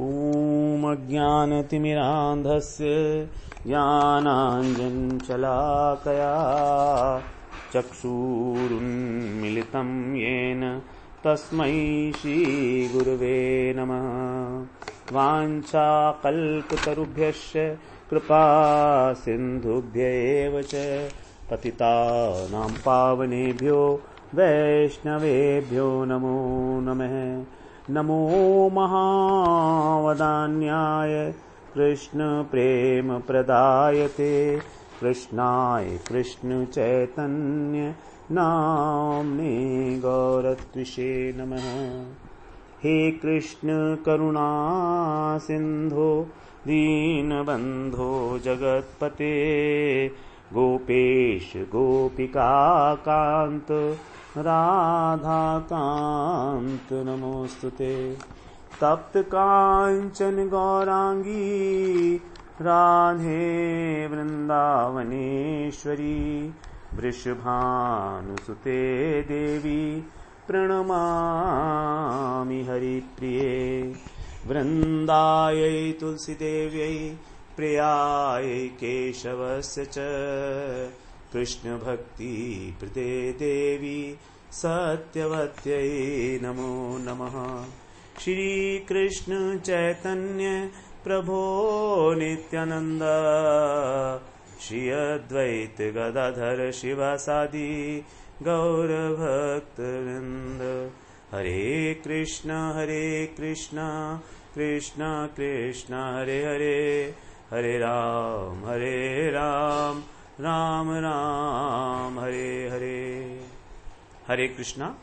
ॐ अज्ञानतिमिरान्धस्य ज्ञानाञ्जनशलाकया चक्षुरुन्मिलितं येन तस्मै श्रीगुरवे नमः। वाञ्छाकल्पतरुभ्यश्च कृपा सिन्धुभ्यैव च पतितानां पावनेभ्यो वैष्णवेभ्यो नमो नमः। नमो महावदान्याय कृष्ण प्रेम प्रदायते कृष्णाय कृष्ण चैतन्य नाम्ने गौरत्विषे नमः। हे कृष्ण करुणा सिंधो दीनबंधो जगत्पते गोपेश गोपिका कांत राधा कांत नमोस्तुते। तप्त कांचन गौरांगी राधे वृंदावनेश्वरी वृषभानुसुते देवी प्रणमामि हरिप्रिये। वृंदायै तुलसीदेव्यै प्रियायै केशवस्य च कृष्ण भक्ति प्रदे देवी सत्यवत्यै नमो नमः। श्री कृष्ण चैतन्य प्रभो नित्यानंद श्री अद्वैत गदाधर शिवासादि गौर भक्त वृंद। हरे कृष्ण कृष्ण कृष्ण हरे हरे हरे राम राम राम हरे हरे। हरे कृष्णा।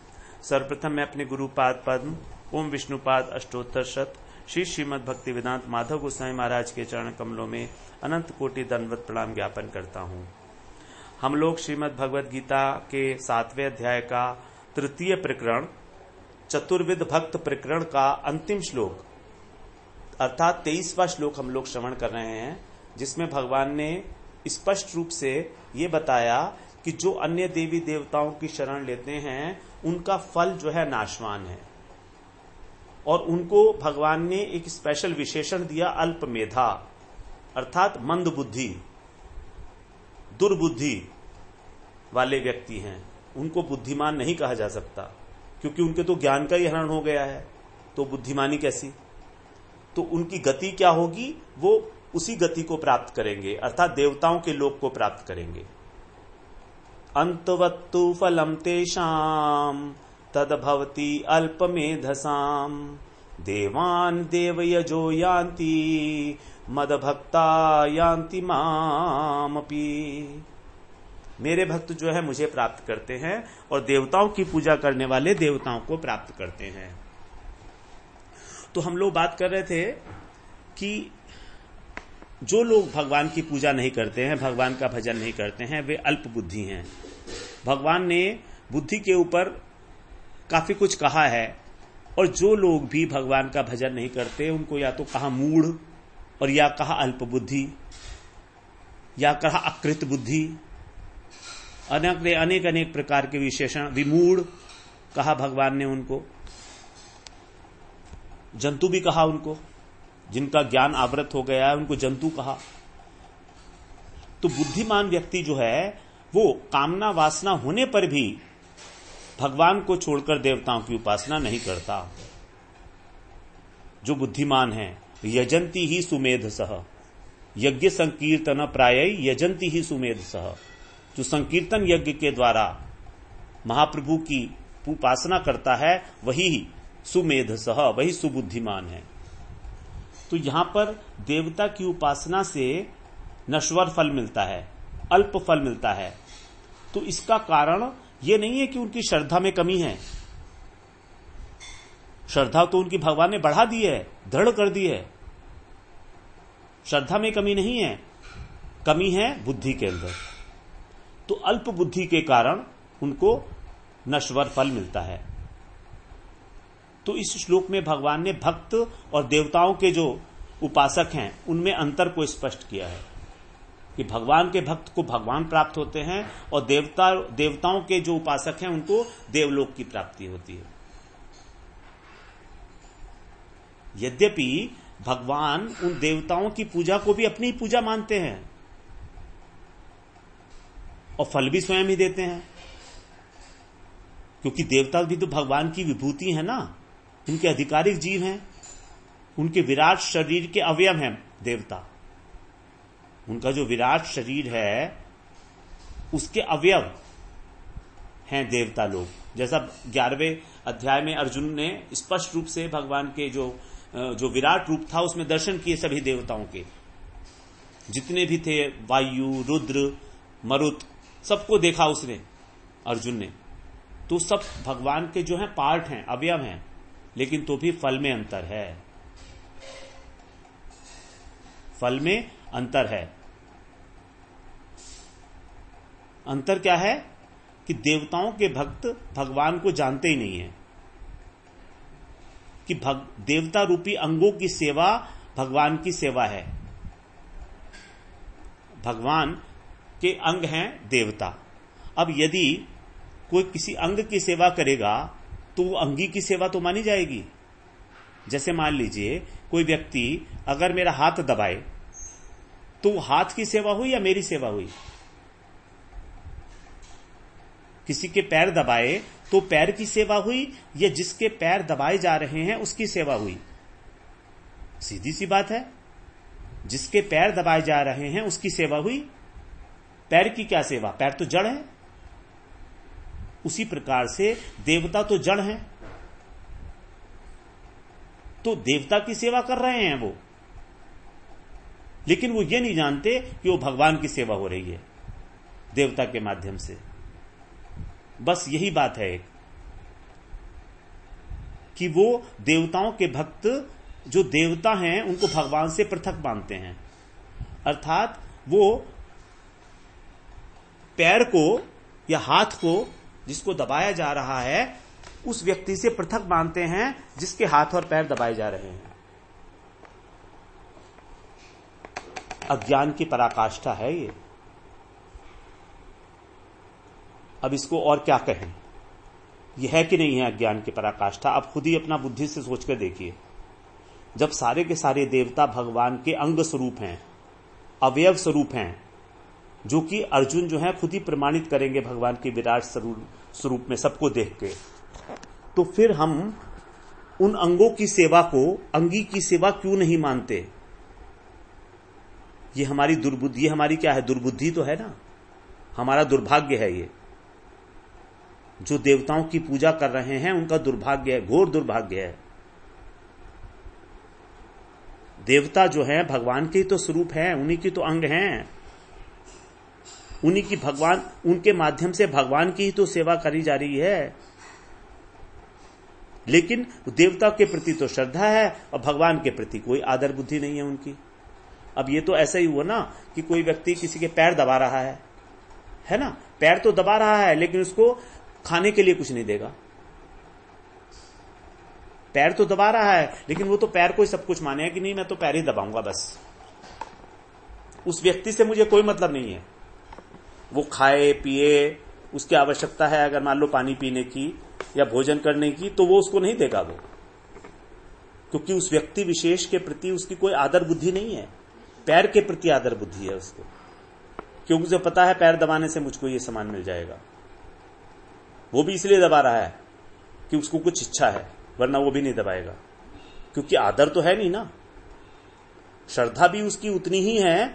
सर्वप्रथम मैं अपने गुरुपाद पद्म ओम विष्णुपाद अष्टोत्तर शत श्री श्रीमद् भक्ति वेदांत माधव गोस्वामी महाराज के चरण कमलों में अनंत कोटि दंडवत प्रणाम ज्ञापन करता हूँ। हम लोग श्रीमद् भगवद गीता के 7वें अध्याय का तृतीय प्रकरण चतुर्विध भक्त प्रकरण का अंतिम श्लोक अर्थात 23वां श्लोक हम लोग श्रवण कर रहे हैं, जिसमें भगवान ने स्पष्ट रूप से ये बताया कि जो अन्य देवी देवताओं की शरण लेते हैं उनका फल जो है नाशवान है, और उनको भगवान ने एक स्पेशल विशेषण दिया अल्प मेधा अर्थात मंद बुद्धि दुर्बुद्धि वाले व्यक्ति हैं। उनको बुद्धिमान नहीं कहा जा सकता क्योंकि उनके तो ज्ञान का ही हरण हो गया है, तो बुद्धिमानी कैसी। तो उनकी गति क्या होगी, वो उसी गति को प्राप्त करेंगे अर्थात देवताओं के लोक को प्राप्त करेंगे। अंतवत्तु फलम तेषाम तद्भवति अल्पमेधसाम देवान देवयजो यान्ति मदभक्ता यान्ति मामपि। मेरे भक्त जो है मुझे प्राप्त करते हैं और देवताओं की पूजा करने वाले देवताओं को प्राप्त करते हैं। तो हम लोग बात कर रहे थे कि जो लोग भगवान की पूजा नहीं करते हैं, भगवान का भजन नहीं करते हैं, वे अल्प बुद्धि हैं। भगवान ने बुद्धि के ऊपर काफी कुछ कहा है, और जो लोग भी भगवान का भजन नहीं करते उनको या तो कहा मूढ़ और या कहा अल्प बुद्धि या कहा अकृत बुद्धि, अनेक अनेक प्रकार के विशेषण। विमूढ़ कहा भगवान ने उनको, जंतु भी कहा उनको, जिनका ज्ञान आवृत हो गया है उनको जंतु कहा। तो बुद्धिमान व्यक्ति जो है वो कामना वासना होने पर भी भगवान को छोड़कर देवताओं की उपासना नहीं करता। जो बुद्धिमान है यजंती ही सुमेध सह यज्ञ संकीर्तन प्राय यजंती ही सुमेध सह। जो संकीर्तन यज्ञ के द्वारा महाप्रभु की उपासना करता है वही सुमेध सह, वही सुबुद्धिमान है। तो यहां पर देवता की उपासना से नश्वर फल मिलता है, अल्प फल मिलता है। तो इसका कारण यह नहीं है कि उनकी श्रद्धा में कमी है। श्रद्धा तो उनकी भगवान ने बढ़ा दी है, दृढ़ कर दी है। श्रद्धा में कमी नहीं है, कमी है बुद्धि के अंदर। तो अल्प बुद्धि के कारण उनको नश्वर फल मिलता है। तो इस श्लोक में भगवान ने भक्त और देवताओं के जो उपासक हैं उनमें अंतर को स्पष्ट किया है कि भगवान के भक्त को भगवान प्राप्त होते हैं और देवताओं के जो उपासक हैं उनको देवलोक की प्राप्ति होती है। यद्यपि भगवान उन देवताओं की पूजा को भी अपनी पूजा मानते हैं और फल भी स्वयं ही देते हैं, क्योंकि देवता भी तो भगवान की विभूति है ना, उनके आधिकारिक जीव हैं, उनके विराट शरीर के अवयव हैं देवता। उनका जो विराट शरीर है उसके अवयव हैं देवता लोग। जैसा 11वें अध्याय में अर्जुन ने स्पष्ट रूप से भगवान के जो विराट रूप था उसमें दर्शन किए सभी देवताओं के, जितने भी थे, वायु, रुद्र, मरुत, सबको देखा उसने, अर्जुन ने। तो सब भगवान के जो हैं पार्ट हैं, अवयव हैं, लेकिन तो भी फल में अंतर है, फल में अंतर है। अंतर क्या है कि देवताओं के भक्त भगवान को जानते ही नहीं है कि देवता रूपी अंगों की सेवा भगवान की सेवा है। भगवान के अंग हैं देवता। अब यदि कोई किसी अंग की सेवा करेगा तो वो अंगी की सेवा तो मानी जाएगी। जैसे मान लीजिए कोई व्यक्ति अगर मेरा हाथ दबाए तो हाथ की सेवा हुई या मेरी सेवा हुई? किसी के पैर दबाए तो पैर की सेवा हुई या जिसके पैर दबाए जा रहे हैं उसकी सेवा हुई? सीधी सी बात है, जिसके पैर दबाए जा रहे हैं उसकी सेवा हुई। पैर की क्या सेवा? पैर तो जड़ है। उसी प्रकार से देवता तो जड़ हैं, तो देवता की सेवा कर रहे हैं वो, लेकिन वो ये नहीं जानते कि वो भगवान की सेवा हो रही है देवता के माध्यम से। बस यही बात है कि वो देवताओं के भक्त जो देवता हैं उनको भगवान से पृथक मानते हैं, अर्थात वो पैर को या हाथ को जिसको दबाया जा रहा है उस व्यक्ति से पृथक मानते हैं जिसके हाथ और पैर दबाए जा रहे हैं। अज्ञान की पराकाष्ठा है ये। अब इसको और क्या कहें, यह है कि नहीं है अज्ञान की पराकाष्ठा? आप खुद ही अपना बुद्धि से सोचकर देखिए। जब सारे के सारे देवता भगवान के अंग स्वरूप हैं, अवयव स्वरूप हैं, जो कि अर्जुन जो है खुद ही प्रमाणित करेंगे भगवान के विराट स्वरूप में सबको देख के, तो फिर हम उन अंगों की सेवा को अंगी की सेवा क्यों नहीं मानते? ये हमारी दुर्बुद्धि, ये हमारी क्या है? दुर्बुद्धि तो है ना, हमारा दुर्भाग्य है ये। जो देवताओं की पूजा कर रहे हैं उनका दुर्भाग्य है, घोर दुर्भाग्य है। देवता जो है भगवान के ही तो स्वरूप है, उन्हीं की तो अंग हैं, उन्हीं की भगवान, उनके माध्यम से भगवान की ही तो सेवा करी जा रही है। लेकिन देवता के प्रति तो श्रद्धा है और भगवान के प्रति कोई आदर बुद्धि नहीं है उनकी। अब ये तो ऐसा ही हुआ ना कि कोई व्यक्ति किसी के पैर दबा रहा है ना, पैर तो दबा रहा है लेकिन उसको खाने के लिए कुछ नहीं देगा। पैर तो दबा रहा है लेकिन वो तो पैर को ही सब कुछ माने कि नहीं मैं तो पैर ही दबाऊंगा बस, उस व्यक्ति से मुझे कोई मतलब नहीं है। वो खाए पिए, उसकी आवश्यकता है अगर मान लो पानी पीने की या भोजन करने की, तो वो उसको नहीं देगा वो, क्योंकि उस व्यक्ति विशेष के प्रति उसकी कोई आदर बुद्धि नहीं है। पैर के प्रति आदर बुद्धि है उसको, क्योंकि उसे पता है पैर दबाने से मुझको ये सामान मिल जाएगा। वो भी इसलिए दबा रहा है कि उसको कुछ इच्छा है, वरना वो भी नहीं दबाएगा, क्योंकि आदर तो है नहीं ना। श्रद्धा भी उसकी उतनी ही है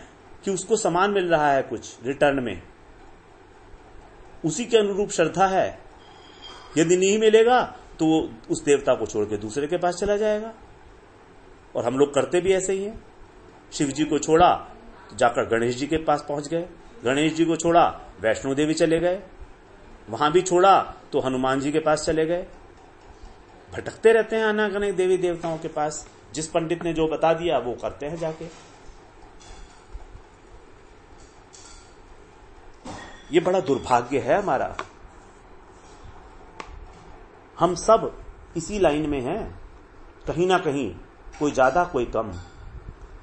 कि उसको सामान मिल रहा है कुछ रिटर्न में, उसी के अनुरूप श्रद्धा है। यदि नहीं मिलेगा तो वो उस देवता को छोड़ के दूसरे के पास चला जाएगा। और हम लोग करते भी ऐसे ही हैं। शिव जी को छोड़ा तो जाकर गणेश जी के पास पहुंच गए, गणेश जी को छोड़ा वैष्णो देवी चले गए, वहां भी छोड़ा तो हनुमान जी के पास चले गए। भटकते रहते हैं अनेक देवी देवताओं के पास, जिस पंडित ने जो बता दिया वो करते हैं जाके। ये बड़ा दुर्भाग्य है हमारा। हम सब इसी लाइन में हैं, कहीं ना कहीं, कोई ज्यादा कोई कम।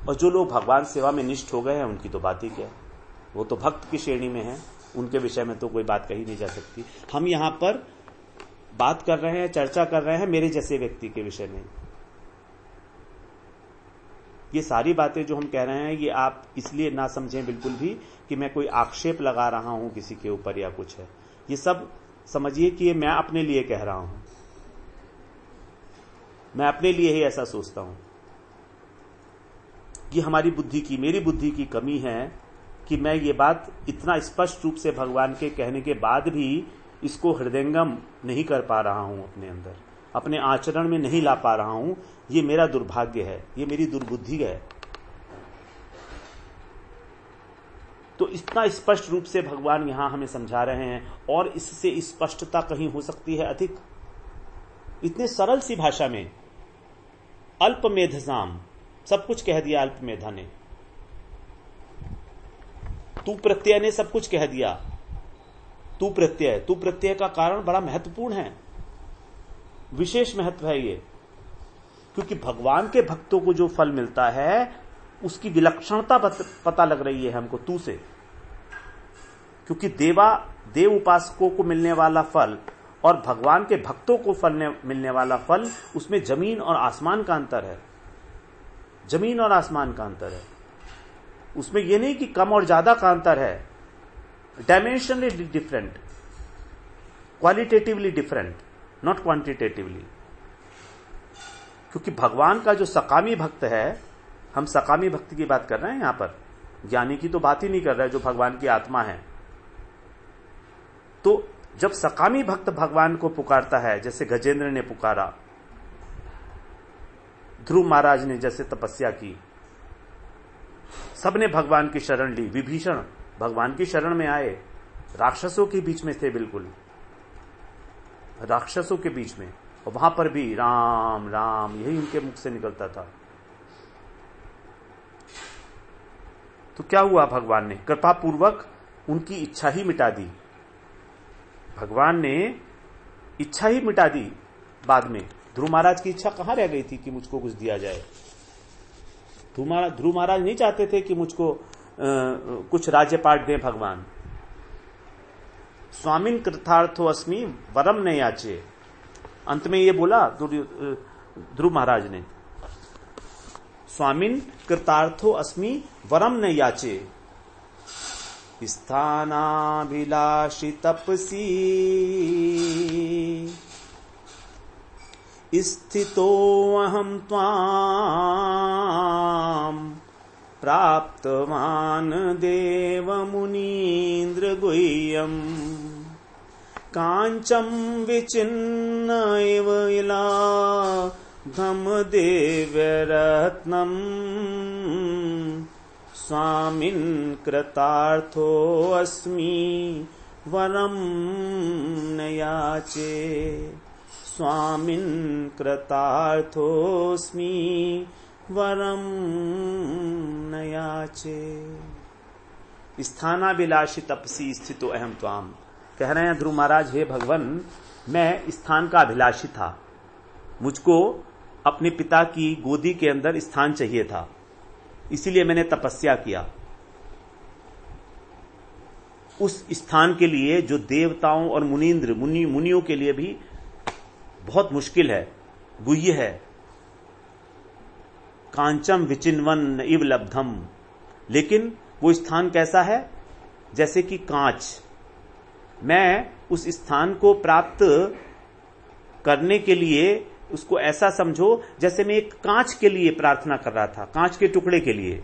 और जो लोग भगवान सेवा में निष्ठ हो गए हैं उनकी तो बात ही क्या, वो तो भक्त की श्रेणी में है, उनके विषय में तो कोई बात कही नहीं जा सकती। हम यहां पर बात कर रहे हैं, चर्चा कर रहे हैं मेरे जैसे व्यक्ति के विषय में। ये सारी बातें जो हम कह रहे हैं ये आप इसलिए ना समझें बिल्कुल भी कि मैं कोई आक्षेप लगा रहा हूं किसी के ऊपर या कुछ है। ये सब समझिए कि ये मैं अपने लिए कह रहा हूं, मैं अपने लिए ही ऐसा सोचता हूं कि हमारी बुद्धि की, मेरी बुद्धि की कमी है कि मैं ये बात इतना स्पष्ट रूप से भगवान के कहने के बाद भी इसको हृदयंगम नहीं कर पा रहा हूं, अपने अंदर, अपने आचरण में नहीं ला पा रहा हूं। ये मेरा दुर्भाग्य है, ये मेरी दुर्बुद्धि है। तो इतना स्पष्ट रूप से भगवान यहां हमें समझा रहे हैं, और इससे स्पष्टता कहीं हो सकती है अधिक? इतने सरल सी भाषा में अल्पमेधसाम सब कुछ कह दिया। अल्पमेधा ने, तू प्रत्यय ने सब कुछ कह दिया। तू प्रत्यय का कारण बड़ा महत्वपूर्ण है, विशेष महत्व है ये, क्योंकि भगवान के भक्तों को जो फल मिलता है उसकी विलक्षणता पता लग रही है हमको तू से। क्योंकि देव उपासकों को मिलने वाला फल और भगवान के भक्तों को मिलने वाला फल, उसमें जमीन और आसमान का अंतर है। जमीन और आसमान का अंतर है। उसमें यह नहीं कि कम और ज्यादा का अंतर है, dimensionally different, qualitatively different, not quantitatively. क्योंकि भगवान का जो सकामी भक्त है, हम सकामी भक्ति की बात कर रहे हैं यहां पर, ज्ञानी की तो बात ही नहीं कर रहे, जो भगवान की आत्मा है। तो जब सकामी भक्त भगवान को पुकारता है, जैसे गजेंद्र ने पुकारा, ध्रुव महाराज ने जैसे तपस्या की, सबने भगवान की शरण ली। विभीषण भगवान की शरण में आए, राक्षसों के बीच में थे, बिल्कुल राक्षसों के बीच में, और वहां पर भी राम राम यही उनके मुख से निकलता था। तो क्या हुआ? भगवान ने कृपा पूर्वक उनकी इच्छा ही मिटा दी। भगवान ने इच्छा ही मिटा दी बाद में। ध्रुव महाराज की इच्छा कहां रह गई थी कि मुझको कुछ दिया जाए? ध्रुव महाराज नहीं चाहते थे कि मुझको कुछ राज्यपाट दें भगवान। स्वामिन कृतार्थो अस्मि वरम न याचे, अंत में ये बोला ध्रुव महाराज ने, स्वामिन कृतार्थो अस्मि वरम न याचे, स्थानाभिलाषी तपसी स्थितो अहम त्वाम प्राप्तवान देव मुनीन्द्र गुह्यम कांचम विचिन्न इव इलाधम दिव्य रत्नम स्वामिन् कृतार्थो अस्मि वरम न याचे, स्वामिन् कृतार्थोऽस्मि वरम न याचे। स्थानाभिलाषी तपसी स्थितो अहम त्वाम, कह रहे हैं ध्रुव महाराज, हे भगवान, मैं स्थान का अभिलाषी था, मुझको अपने पिता की गोदी के अंदर स्थान चाहिए था, इसीलिए मैंने तपस्या किया। उस स्थान के लिए जो देवताओं और मुनियों के लिए भी बहुत मुश्किल है, गुह्य है। कांचम विचिन्वन इव लब्धम, लेकिन वो स्थान कैसा है? जैसे कि कांच। मैं उस स्थान को प्राप्त करने के लिए उसको ऐसा समझो जैसे मैं एक कांच के लिए प्रार्थना कर रहा था, कांच के टुकड़े के लिए।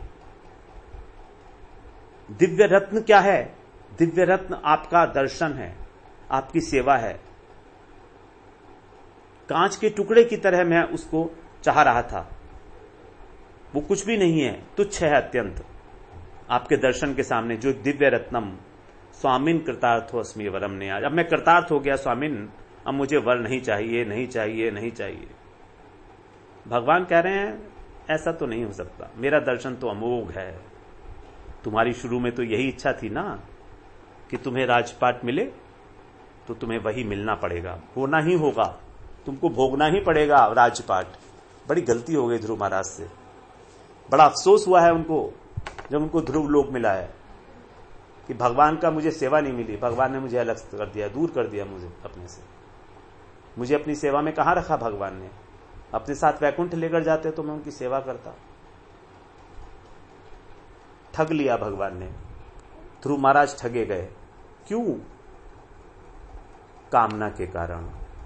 दिव्य रत्न क्या है? दिव्य रत्न आपका दर्शन है, आपकी सेवा है। कांच के टुकड़े की तरह मैं उसको चाह रहा था। वो कुछ भी नहीं है, तुच्छ है अत्यंत आपके दर्शन के सामने, जो दिव्य रत्नम। स्वामिन कृतार्थो अस्मि वरम ने, अब मैं कृतार्थ हो गया स्वामिन, अब मुझे वर नहीं चाहिए, नहीं चाहिए, नहीं चाहिए। भगवान कह रहे हैं ऐसा तो नहीं हो सकता, मेरा दर्शन तो अमोघ है। तुम्हारी शुरू में तो यही इच्छा थी ना कि तुम्हें राजपाट मिले, तो तुम्हें वही मिलना पड़ेगा, होना ही होगा, तुमको भोगना ही पड़ेगा राजपाट। बड़ी गलती हो गई ध्रुव महाराज से, बड़ा अफसोस हुआ है उनको जब उनको ध्रुव लोक मिला है कि भगवान का मुझे सेवा नहीं मिली, भगवान ने मुझे अलग कर दिया, दूर कर दिया मुझे अपने से। मुझे अपनी सेवा में कहां रखा भगवान ने? अपने साथ वैकुंठ लेकर जाते तो मैं उनकी सेवा करता। ठग लिया भगवान ने। ध्रुव महाराज ठगे गए। क्यों? कामना के कारण,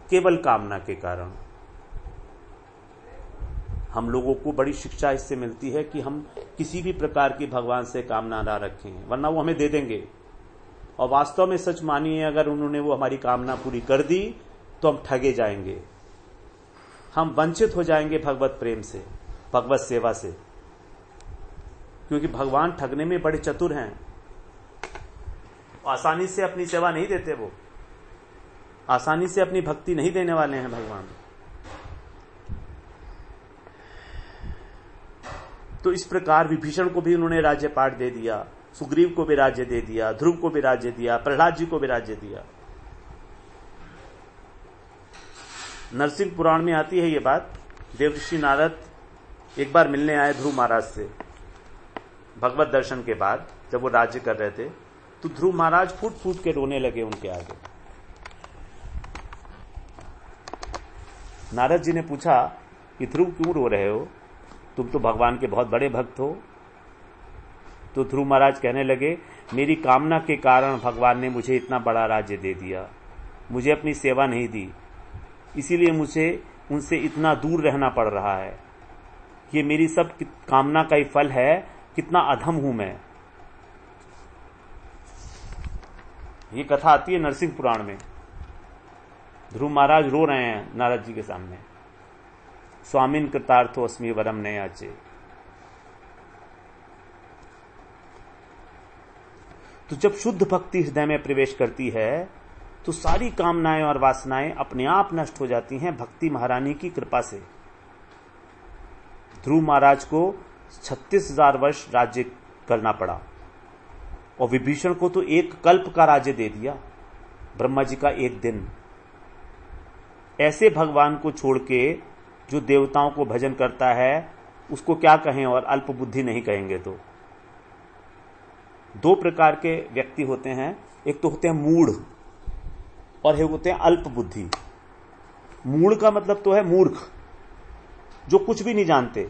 केवल कामना के कारण। हम लोगों को बड़ी शिक्षा इससे मिलती है कि हम किसी भी प्रकार की भगवान से कामना ना रखें, वरना वो हमें दे देंगे। और वास्तव में सच मानिए, अगर उन्होंने वो हमारी कामना पूरी कर दी तो हम ठगे जाएंगे, हम वंचित हो जाएंगे भगवत प्रेम से, भगवत सेवा से। क्योंकि भगवान ठगने में बड़े चतुर हैं। आसानी से अपनी सेवा नहीं देते, वो आसानी से अपनी भक्ति नहीं देने वाले हैं भगवान। तो इस प्रकार विभीषण को भी उन्होंने राज्यपाट दे दिया, सुग्रीव को भी राज्य दे दिया, ध्रुव को भी राज्य दिया, प्रहलाद जी को भी राज्य दिया। नरसिंह पुराण में आती है ये बात। देवर्षि नारद एक बार मिलने आए ध्रुव महाराज से भगवत दर्शन के बाद, जब वो राज्य कर रहे थे, तो ध्रुव महाराज फूट फूट के रोने लगे उनके आगे। नारद जी ने पूछा कि ध्रुव क्यों रो रहे हो, तुम तो भगवान के बहुत बड़े भक्त हो। तो ध्रुव महाराज कहने लगे, मेरी कामना के कारण भगवान ने मुझे इतना बड़ा राज्य दे दिया, मुझे अपनी सेवा नहीं दी, इसीलिए मुझे उनसे इतना दूर रहना पड़ रहा है। ये मेरी सब कामना का ही फल है, कितना अधम हूं मैं। ये कथा आती है नरसिंह पुराण में। ध्रुव महाराज रो रहे हैं नारद जी के सामने, स्वामिन कृतार्थो अस्मि वरम न याचे। तो जब शुद्ध भक्ति हृदय में प्रवेश करती है तो सारी कामनाएं और वासनाएं अपने आप नष्ट हो जाती हैं भक्ति महारानी की कृपा से। ध्रुव महाराज को 36,000 वर्ष राज्य करना पड़ा और विभीषण को तो एक कल्प का राज्य दे दिया, ब्रह्मा जी का एक दिन। ऐसे भगवान को छोड़ के जो देवताओं को भजन करता है उसको क्या कहें, और अल्प बुद्धि नहीं कहेंगे। तो दो प्रकार के व्यक्ति होते हैं, एक तो होते हैं मूढ़ और एक होते हैं अल्प बुद्धि। मूढ़ का मतलब तो है मूर्ख, जो कुछ भी नहीं जानते,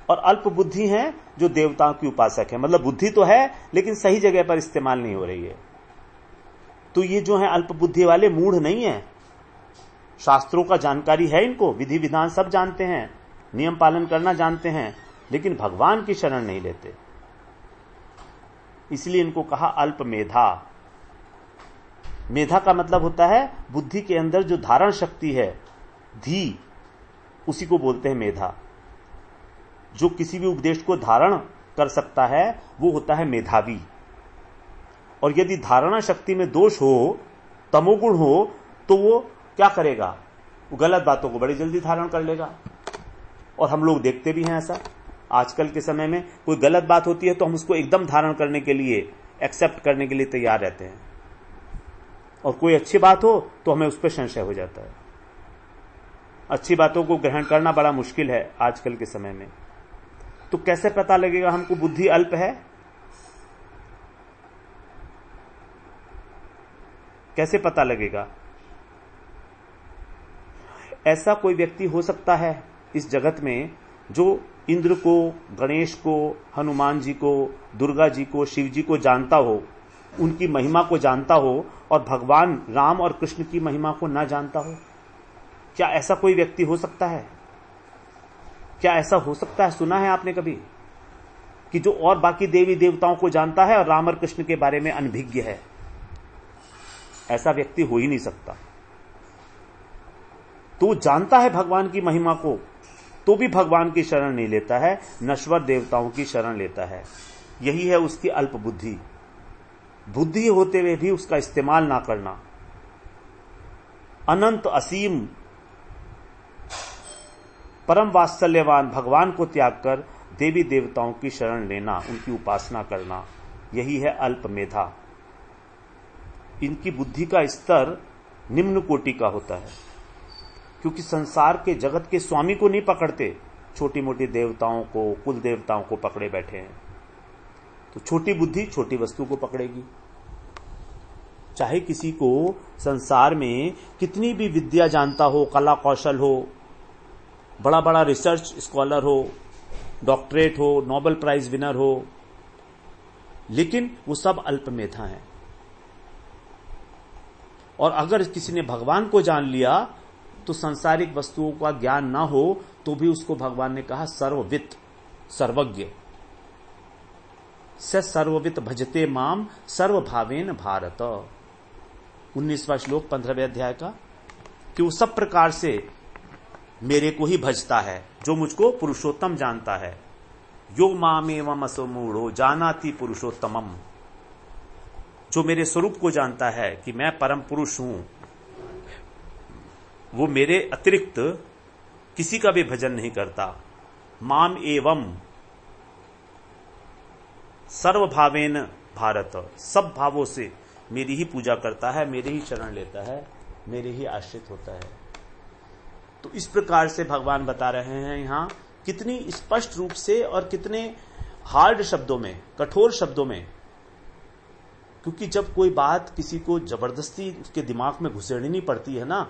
और अल्प बुद्धि हैं जो देवताओं की उपासक है। मतलब बुद्धि तो है लेकिन सही जगह पर इस्तेमाल नहीं हो रही है। तो ये जो है अल्प बुद्धि वाले मूढ़ नहीं है, शास्त्रों का जानकारी है इनको, विधि विधान सब जानते हैं, नियम पालन करना जानते हैं, लेकिन भगवान की शरण नहीं लेते। इसलिए इनको कहा अल्प मेधा। मेधा का मतलब होता है बुद्धि के अंदर जो धारण शक्ति है, धी, उसी को बोलते हैं मेधा। जो किसी भी उपदेश को धारण कर सकता है वो होता है मेधावी। और यदि धारणा शक्ति में दोष हो, तमोगुण हो, तो वो क्या करेगा, वो गलत बातों को बड़ी जल्दी धारण कर लेगा। और हम लोग देखते भी हैं ऐसा। आजकल के समय में कोई गलत बात होती है तो हम उसको एकदम धारण करने के लिए, एक्सेप्ट करने के लिए तैयार रहते हैं, और कोई अच्छी बात हो तो हमें उस पर संशय हो जाता है। अच्छी बातों को ग्रहण करना बड़ा मुश्किल है आजकल के समय में। तो कैसे पता लगेगा हमको बुद्धि अल्प है? कैसे पता लगेगा? ऐसा कोई व्यक्ति हो सकता है इस जगत में जो इंद्र को, गणेश को, हनुमान जी को, दुर्गा जी को, शिव जी को जानता हो, उनकी महिमा को जानता हो, और भगवान राम और कृष्ण की महिमा को ना जानता हो? क्या ऐसा कोई व्यक्ति हो सकता है? क्या ऐसा हो सकता है? सुना है आपने कभी कि जो और बाकी देवी देवताओं को जानता है और राम और कृष्ण के बारे में अनभिज्ञ है? ऐसा व्यक्ति हो ही नहीं सकता। तो जानता है भगवान की महिमा को, तो भी भगवान की शरण नहीं लेता है, नश्वर देवताओं की शरण लेता है। यही है उसकी अल्प बुद्धि। बुद्धि होते हुए भी उसका इस्तेमाल ना करना। अनंत असीम परम वात्सल्यवान भगवान को त्याग कर देवी देवताओं की शरण लेना, उनकी उपासना करना, यही है अल्प मेधा। इनकी बुद्धि का स्तर निम्न कोटि का होता है, क्योंकि संसार के जगत के स्वामी को नहीं पकड़ते, छोटी मोटी देवताओं को, कुल देवताओं को पकड़े बैठे हैं। तो छोटी बुद्धि छोटी वस्तु को पकड़ेगी। चाहे किसी को संसार में कितनी भी विद्या जानता हो, कला कौशल हो, बड़ा बड़ा रिसर्च स्कॉलर हो, डॉक्टरेट हो, नोबेल प्राइज विनर हो, लेकिन वो सब अल्प मेधा हैं। और अगर किसी ने भगवान को जान लिया तो संसारिक वस्तुओं का ज्ञान ना हो तो भी उसको भगवान ने कहा सर्ववित, सर्वज्ञ। स सर्ववित भजते माम सर्वभावेन भारत, 19वां श्लोक 15वें अध्याय का, कि वो सब प्रकार से मेरे को ही भजता है जो मुझको पुरुषोत्तम जानता है। यो मामेवम असो मूढ़ो जानाति पुरुषोत्तमम, जो मेरे स्वरूप को जानता है कि मैं परम पुरुष हूं, वो मेरे अतिरिक्त किसी का भी भजन नहीं करता। माम एवं सर्वभावेन भारत, सब भावों से मेरी ही पूजा करता है, मेरे ही शरण लेता है, मेरे ही आश्रित होता है। तो इस प्रकार से भगवान बता रहे हैं यहां, कितनी स्पष्ट रूप से और कितने हार्ड शब्दों में, कठोर शब्दों में, क्योंकि जब कोई बात किसी को जबरदस्ती उसके दिमाग में घुसेड़नी पड़ती है ना,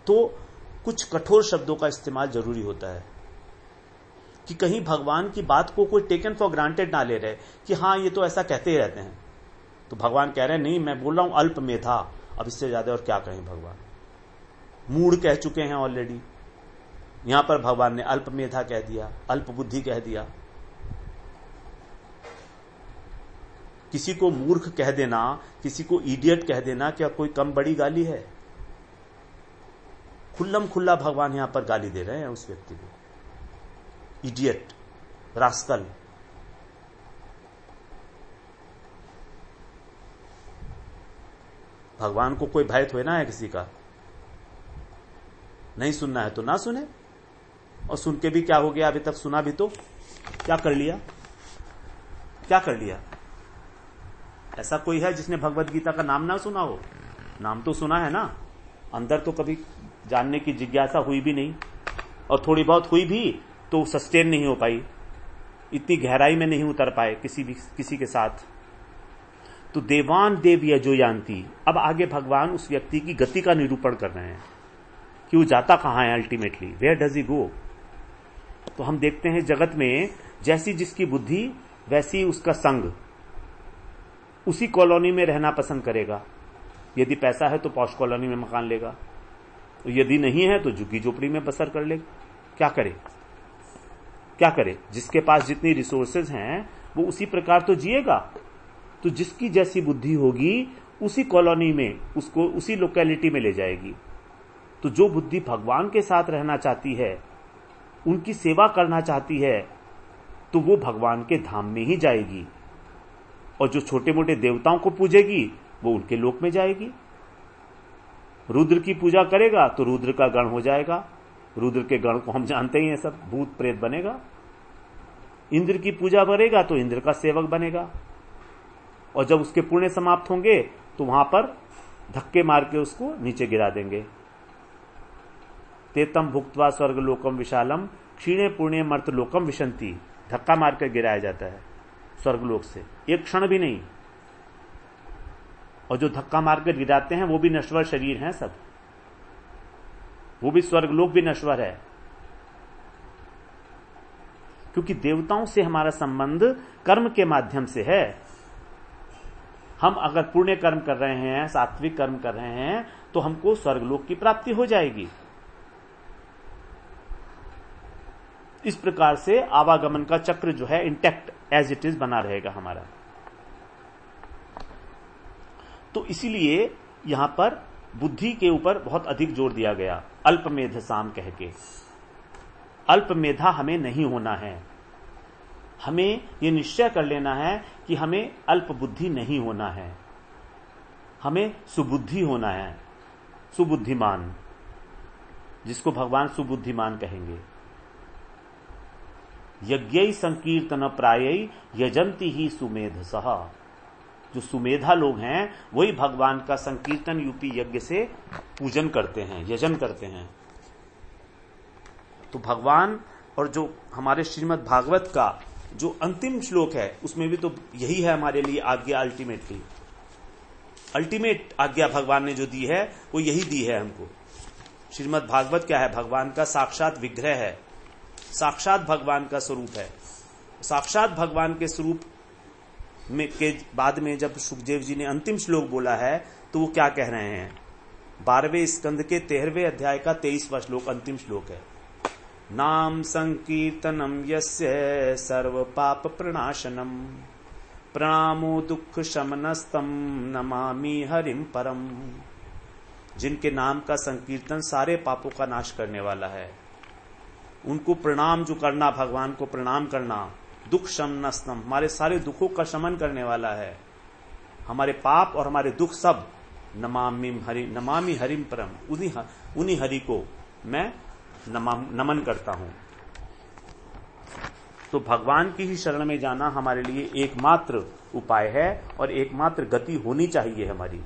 तो कुछ कठोर शब्दों का इस्तेमाल जरूरी होता है कि कहीं भगवान की बात को कोई टेकन फॉर ग्रांटेड ना ले रहे कि हां ये तो ऐसा कहते ही रहते हैं। तो भगवान कह रहे हैं नहीं, मैं बोल रहा हूं अल्प मेधा, अब इससे ज्यादा और क्या कहें भगवान। मूढ़ कह चुके हैं ऑलरेडी, यहां पर भगवान ने अल्प मेधा कह दिया, अल्प बुद्धि कह दिया। किसी को मूर्ख कह देना, किसी को इडियट कह देना क्या कोई कम बड़ी गाली है? खुल्लम खुल्ला भगवान यहां पर गाली दे रहे हैं उस व्यक्ति को, इडियट, रास्कल। भगवान को कोई भय थोड़ा ना है किसी का। नहीं सुनना है तो ना सुने, और सुन के भी क्या हो गया, अभी तक सुना भी तो क्या कर लिया, क्या कर लिया? ऐसा कोई है जिसने भगवत गीता का नाम ना सुना हो? नाम तो सुना है ना, अंदर तो कभी जानने की जिज्ञासा हुई भी नहीं, और थोड़ी बहुत हुई भी तो सस्टेन नहीं हो पाई, इतनी गहराई में नहीं उतर पाए किसी के साथ। तो देवान देव यजो यान्ति, अब आगे भगवान उस व्यक्ति की गति का निरूपण कर रहे हैं कि वो जाता कहां है अल्टीमेटली, वेयर डज ही गो। तो हम देखते हैं जगत में जैसी जिसकी बुद्धि वैसी उसका संग, उसी कॉलोनी में रहना पसंद करेगा। यदि पैसा है तो पॉश कॉलोनी में मकान लेगा, तो यदि नहीं है तो झुग्गी झोपड़ी में बसर कर लेगा। क्या करे, क्या करे? जिसके पास जितनी रिसोर्सेज हैं वो उसी प्रकार तो जिएगा। तो जिसकी जैसी बुद्धि होगी उसी कॉलोनी में उसको उसी लोकेलिटी में ले जाएगी। तो जो बुद्धि भगवान के साथ रहना चाहती है, उनकी सेवा करना चाहती है, तो वो भगवान के धाम में ही जाएगी। और जो छोटे मोटे देवताओं को पूजेगी वो उनके लोक में जाएगी। रुद्र की पूजा करेगा तो रुद्र का गण हो जाएगा, रुद्र के गण को हम जानते ही हैं, सब भूत प्रेत बनेगा। इंद्र की पूजा करेगा तो इंद्र का सेवक बनेगा, और जब उसके पुण्य समाप्त होंगे तो वहां पर धक्के मार के उसको नीचे गिरा देंगे। तेतम भुक्त्वा स्वर्ग लोकम विशालम क्षीणे पुण्य मर्त लोकम विशंति, धक्का मारकर गिराया जाता है स्वर्गलोक से, एक क्षण भी नहीं। और जो धक्का मारकर गिराते हैं वो भी नश्वर शरीर हैं सब, वो भी स्वर्गलोक भी नश्वर है। क्योंकि देवताओं से हमारा संबंध कर्म के माध्यम से है। हम अगर पुण्य कर्म कर रहे हैं, सात्विक कर्म कर रहे हैं, तो हमको स्वर्गलोक की प्राप्ति हो जाएगी। इस प्रकार से आवागमन का चक्र जो है इंटैक्ट एज इट इज बना रहेगा हमारा। तो इसीलिए यहां पर बुद्धि के ऊपर बहुत अधिक जोर दिया गया, अल्प मेध साम कह के। अल्प मेधा हमें नहीं होना है, हमें यह निश्चय कर लेना है कि हमें अल्प बुद्धि नहीं होना है, हमें सुबुद्धि होना है, सुबुद्धिमान, जिसको भगवान सुबुद्धिमान कहेंगे। यज्ञ संकीर्तन प्राय यजंती ही सुमेधसः, जो सुमेधा लोग हैं वही भगवान का संकीर्तन यूपी यज्ञ से पूजन करते हैं, यजन करते हैं। तो भगवान और जो हमारे श्रीमद् भागवत का जो अंतिम श्लोक है उसमें भी तो यही है हमारे लिए आज्ञा। अल्टीमेट आज्ञा भगवान ने जो दी है वो यही दी है हमको। श्रीमद् भागवत क्या है? भगवान का साक्षात विग्रह है, साक्षात भगवान का स्वरूप है। साक्षात भगवान के स्वरूप के बाद में जब सुखदेव जी ने अंतिम श्लोक बोला है तो वो क्या कह रहे हैं? 12वें स्कंद के 13वें अध्याय का 23वां श्लोक अंतिम श्लोक है। नाम संकीर्तनम यस्य सर्व पाप प्रणाशनम प्रणामो दुख शमनस्तम नमामि हरिम परम। जिनके नाम का संकीर्तन सारे पापों का नाश करने वाला है, उनको प्रणाम जो करना, भगवान को प्रणाम करना, दुख शमनस्तम, हमारे सारे दुखों का शमन करने वाला है, हमारे पाप और हमारे दुख सब। नमामि हरिम परम, उन्हीं हरि को मैं नमन करता हूं। तो भगवान की ही शरण में जाना हमारे लिए एकमात्र उपाय है और एकमात्र गति होनी चाहिए हमारी।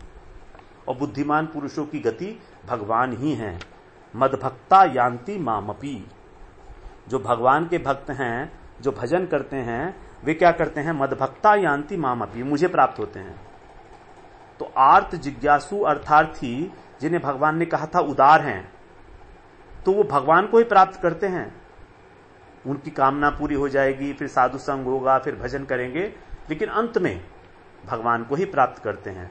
और बुद्धिमान पुरुषों की गति भगवान ही हैं। मदभक्ता यान्ति मामपि, जो भगवान के भक्त हैं, जो भजन करते हैं, वे क्या करते हैं? मदभक्ता यान्ति मामपि, मुझे प्राप्त होते हैं। तो आर्त जिज्ञासु अर्थार्थी, जिन्हें भगवान ने कहा था उदार हैं, तो वो भगवान को ही प्राप्त करते हैं। उनकी कामना पूरी हो जाएगी, फिर साधु संग होगा, फिर भजन करेंगे, लेकिन अंत में भगवान को ही प्राप्त करते हैं।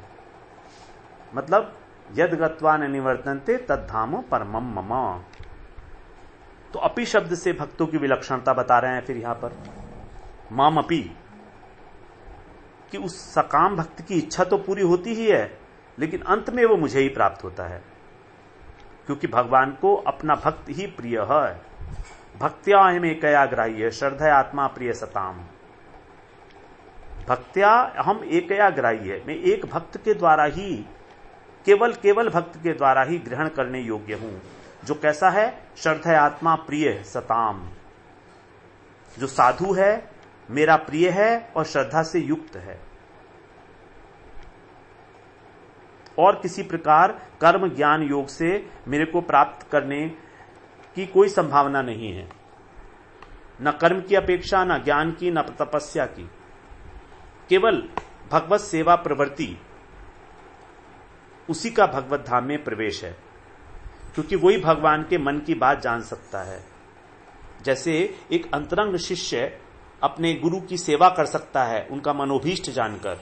मतलब यद गत्वा न निवर्तन्ते तद धाम परमम मम। तो अपि शब्द से भक्तों की विलक्षणता बता रहे हैं फिर यहां पर, माम अपि, कि उस सकाम भक्त की इच्छा तो पूरी होती ही है, लेकिन अंत में वो मुझे ही प्राप्त होता है, क्योंकि भगवान को अपना भक्त ही प्रिय है। भक्त्या हमें एकया ग्राह्य श्रद्धा आत्मा प्रिय सताम। भक्त्या हम एकया ग्राह्य, मैं एक भक्त के द्वारा ही, केवल भक्त के द्वारा ही ग्रहण करने योग्य हूं। जो कैसा है? श्रद्धा आत्मा प्रिय सताम, जो साधु है, मेरा प्रिय है और श्रद्धा से युक्त है। और किसी प्रकार कर्म ज्ञान योग से मेरे को प्राप्त करने की कोई संभावना नहीं है, न कर्म की अपेक्षा, न ज्ञान की, न तपस्या की। केवल भगवत सेवा प्रवृत्ति, उसी का भगवत धाम में प्रवेश है, क्योंकि वही भगवान के मन की बात जान सकता है। जैसे एक अंतरंग शिष्य अपने गुरु की सेवा कर सकता है उनका मनोभीष्ट जानकर,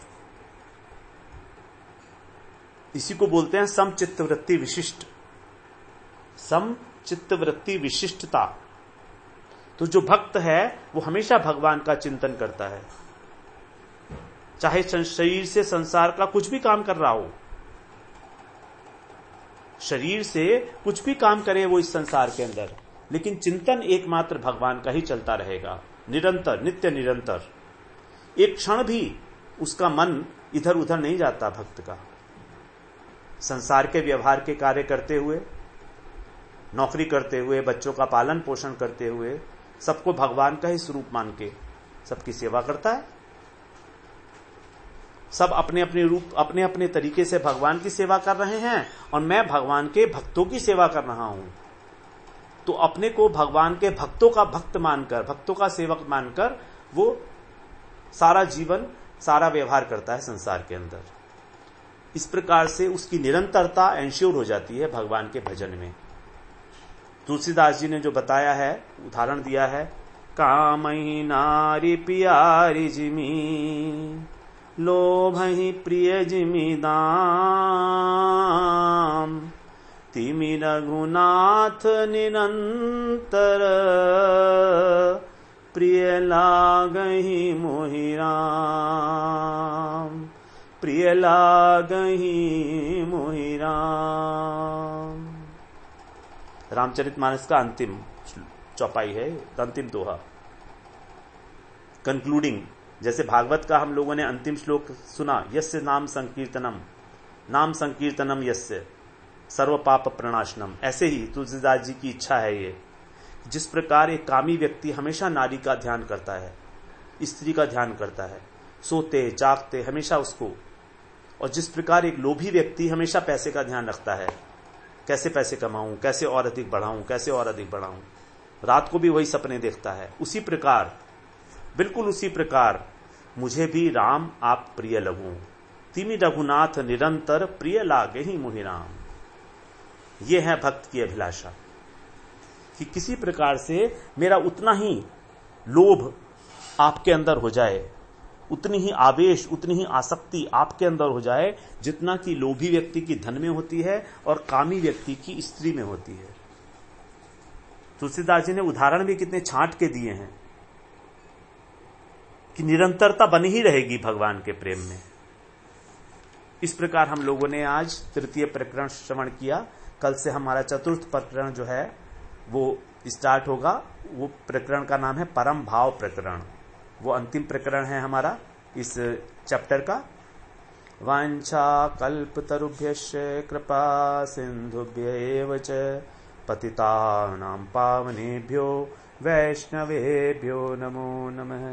इसी को बोलते हैं समचित्तवृत्ति विशिष्ट, समचित्तवृत्ति विशिष्टता। तो जो भक्त है वो हमेशा भगवान का चिंतन करता है, चाहे शरीर से संसार का कुछ भी काम कर रहा हो, शरीर से कुछ भी काम करे वो इस संसार के अंदर, लेकिन चिंतन एकमात्र भगवान का ही चलता रहेगा, निरंतर, नित्य निरंतर। एक क्षण भी उसका मन इधर उधर नहीं जाता भक्त का। संसार के व्यवहार के कार्य करते हुए, नौकरी करते हुए, बच्चों का पालन पोषण करते हुए, सबको भगवान का ही स्वरूप मान के सबकी सेवा करता है। सब अपने अपने तरीके से भगवान की सेवा कर रहे हैं और मैं भगवान के भक्तों की सेवा कर रहा हूं। तो अपने को भगवान के भक्तों का भक्त मानकर, भक्तों का सेवक मानकर वो सारा जीवन, सारा व्यवहार करता है संसार के अंदर। इस प्रकार से उसकी निरंतरता एंश्योर हो जाती है भगवान के भजन में। तुलसीदास जी ने जो बताया है, उदाहरण दिया है, कामहि नारी प्यारी जिमी लोभहि प्रिय जिमी दाम तिमि रघुनाथ निरंतर प्रिय लागहि मोहि राम, प्रिय लागहि मोहि राम। रामचरितमानस का अंतिम चौपाई है, अंतिम दोहा, कंक्लूडिंग। जैसे भागवत का हम लोगों ने अंतिम श्लोक सुना, यस्य नाम संकीर्तनम, नाम संकीर्तनम यस्य सर्व पाप प्रणाशनम, ऐसे ही तुलसीदास जी की इच्छा है ये, जिस प्रकार एक कामी व्यक्ति हमेशा नारी का ध्यान करता है, स्त्री का ध्यान करता है, सोते जागते हमेशा उसको, और जिस प्रकार एक लोभी व्यक्ति हमेशा पैसे का ध्यान रखता है, कैसे पैसे कमाऊं, कैसे और अधिक बढ़ाऊं, कैसे और अधिक बढ़ाऊं, रात को भी वही सपने देखता है, उसी प्रकार, बिल्कुल उसी प्रकार मुझे भी राम आप प्रिय लगूं, तिमि रघुनाथ निरंतर प्रिय लागे ही मोहि राम। ये है भक्त की अभिलाषा कि किसी प्रकार से मेरा उतना ही लोभ आपके अंदर हो जाए, उतनी ही आवेश, उतनी ही आसक्ति आपके अंदर हो जाए जितना कि लोभी व्यक्ति की धन में होती है और कामी व्यक्ति की स्त्री में होती है। तुलसीदास जी ने उदाहरण भी कितने छांट के दिए हैं कि निरंतरता बनी ही रहेगी भगवान के प्रेम में। इस प्रकार हम लोगों ने आज तृतीय प्रकरण श्रवण किया। कल से हमारा चतुर्थ प्रकरण जो है वो स्टार्ट होगा। वो प्रकरण का नाम है परम भाव प्रकरण। वो अंतिम प्रकरण है हमारा इस चैप्टर का। वांछा कल्पतरुभ्यश्च कृपा सिंधुभ्यैव च पतितानां पावनेभ्यो वैष्णवेभ्यो नमो नमः।